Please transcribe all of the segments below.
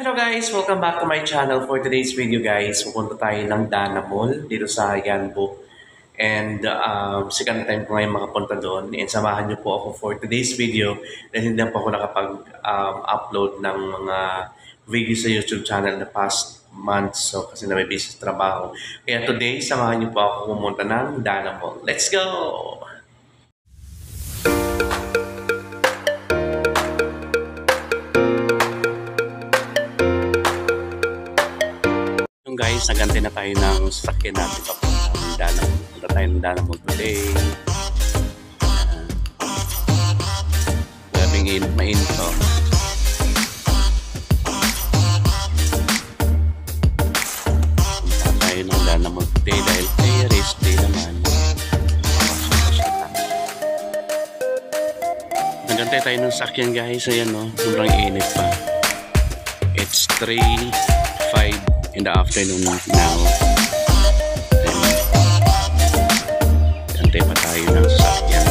Hello guys! Welcome back to my channel. For today's video guys, pupunta tayo ng Dana Mall dito sa Yanbu. And second time ko ngayon makapunta doon. And samahan niyo po ako for today's video dahil hindi po ako nakapag-upload ng mga video sa YouTube channel na past months. So kasi na may busy sa trabaho. Kaya today, samahan niyo po ako pumunta ng Dana Mall. Let's go! Guys, nagante na tayo ng sasakyan natin papunta ng Dana Mall. Punta tayo ng Dana Mall today. Grabing mainit to. Punta tayo ng Dana Mall today dahil rest day naman. Nagante tayo ng sasakyan guys. Ayan o, sobrang init pa. It's 3:05 in the afternoon now. Antay pa tayo ng sasakyan.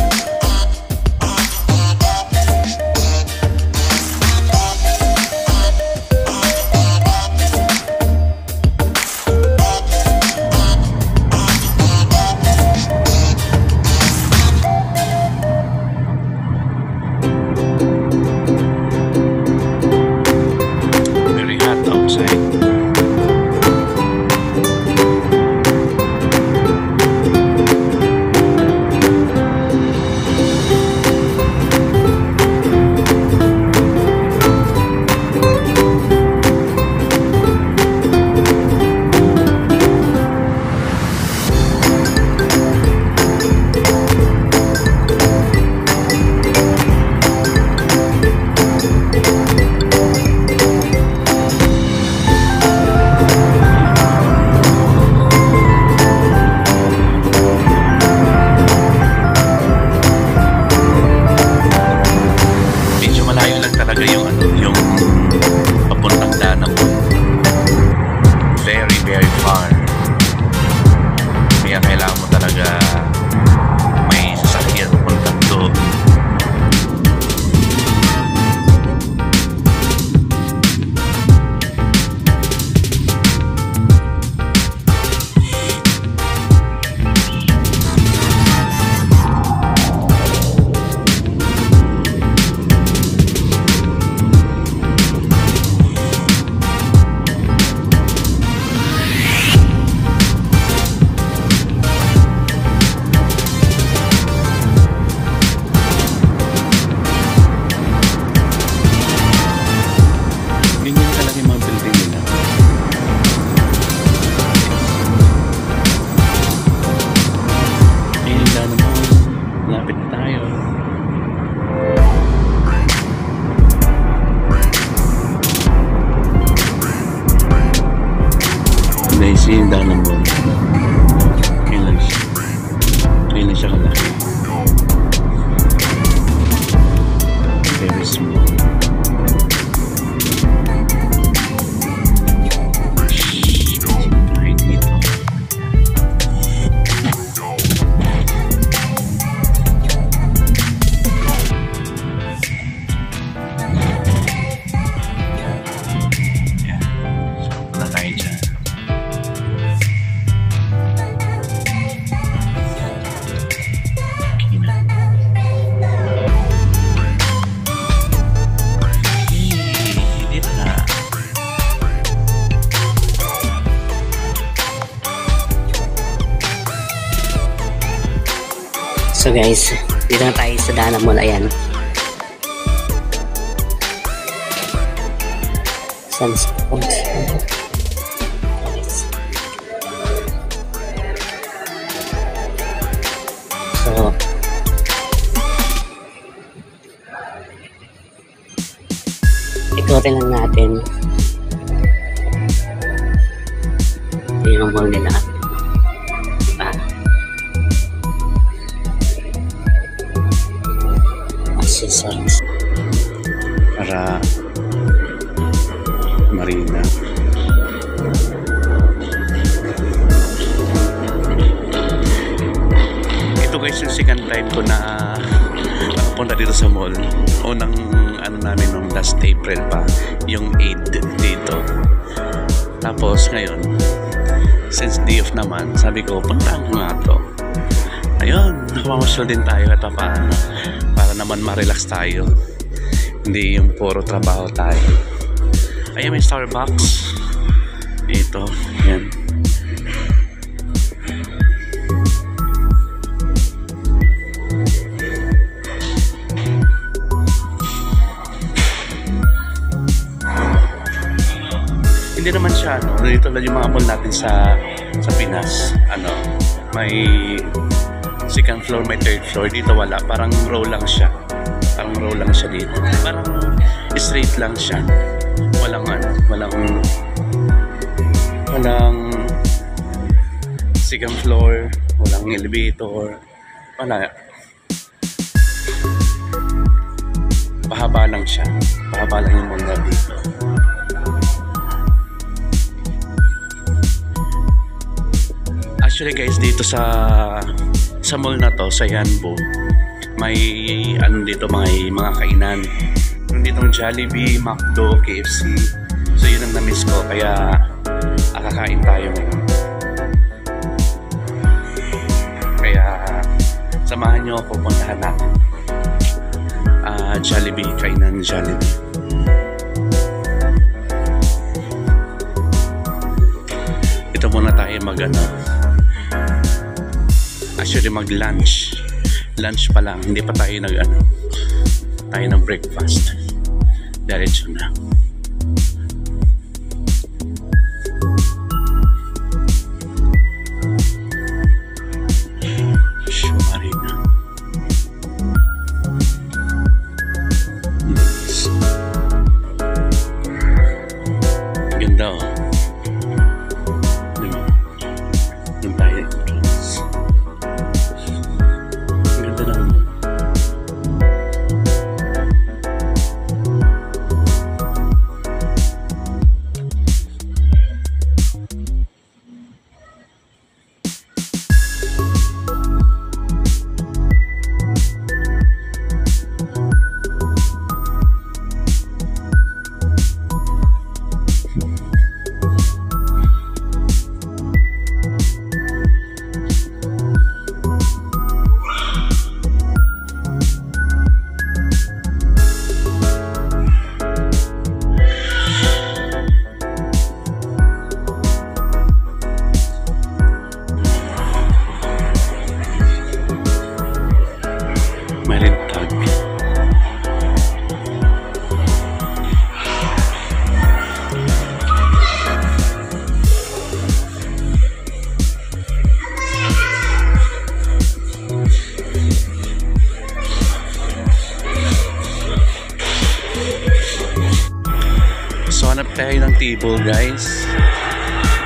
Very hot outside. Talaga yung papuntang Dana Mall. Very, very far. Kaya kailangan mo talaga may sasakyan papuntang doon. Yung Dana Mall. Kailan siya kalaki. Very small. Kahit dito. Yeah. So, wala tayo dyan. So guys, dito na tayo sa Dana Mall. Ayan. Sunspot. So, ikutin lang natin yung mall nila. Accessories para marina. Ito guys yung second time ko na nakapunta dito sa mall. Unang ano namin nung last April pa, yung Eid dito. Tapos ngayon, since day off naman, sabi ko, puntaan ko nga to. Ayun, nakamasyal din tayo at paano, para naman ma-relax tayo. Hindi yung puro trabaho tayo. Ayan, may Starbucks. Dito, yan. Hindi naman siya, no? Dito lang yung mga mall natin sa Pinas. Ano, may second floor, may third floor. Dito wala. Parang row lang siya. Parang row lang siya dito. Parang straight lang siya. Walang second floor, walang elevator. Wala. Pahaba lang siya. Pahaba lang yung mall na dito. Actually guys, dito sa mall na to, sa Yanbo, may ano dito, mga kainan. Meron ditong Jollibee, McDo, KFC. So yun ang na-miss ko, kaya kakain tayo ngayon. Kaya samahan nyo ako, puntahan natin Jollibee, kainan Jollibee. Ito muna tayo actually mag-lunch. Lunch pa lang, hindi pa tayo tayo breakfast. Diretso na. Shuari na. Ganda oh. Diba? Doon tayo. Hanap tayo ng table guys.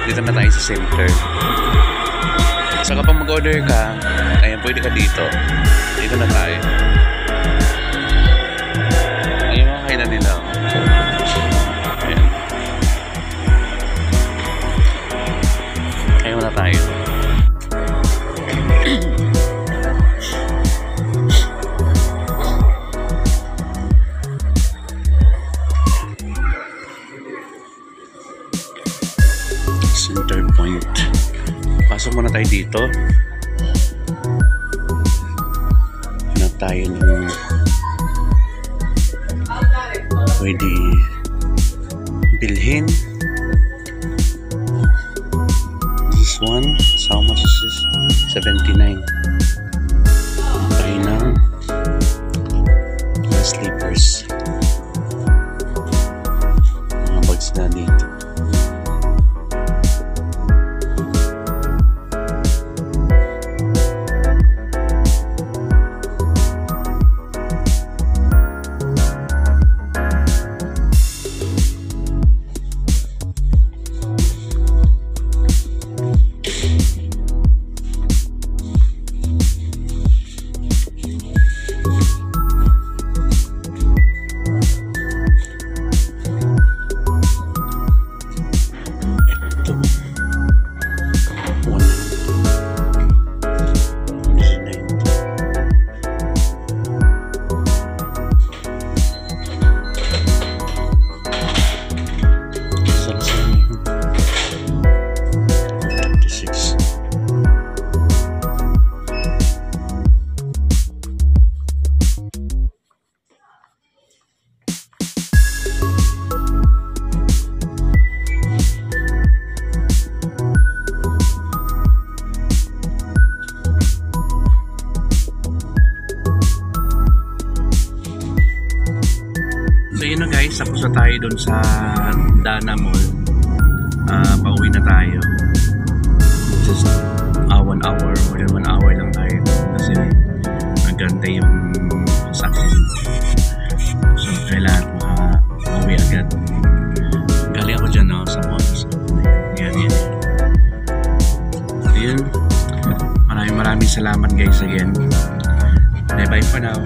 Dito na tayo sa center. So kapag mag-order ka, ayan, pwede ka dito. Dito na tayo. Ayan mga kainan nila. Ayan. Ayan na tayo. Center point. Pasok muna tayo dito. Hanap tayo ng pwede bilhin. This one, how much is this? 79. Tayo ng slippers. Mga bags na dito. ayun na guys, tapos na tayo dun sa Dana Mall. Pauwi na tayo. Just 1 hour, more than 1 hour lang tayo kasi maganda yung saksin. So kailangan pauwi agad. Galing ako dyan, no, sa mall. So, yan. Ayun. Maraming salamat guys again. Bye bye for now.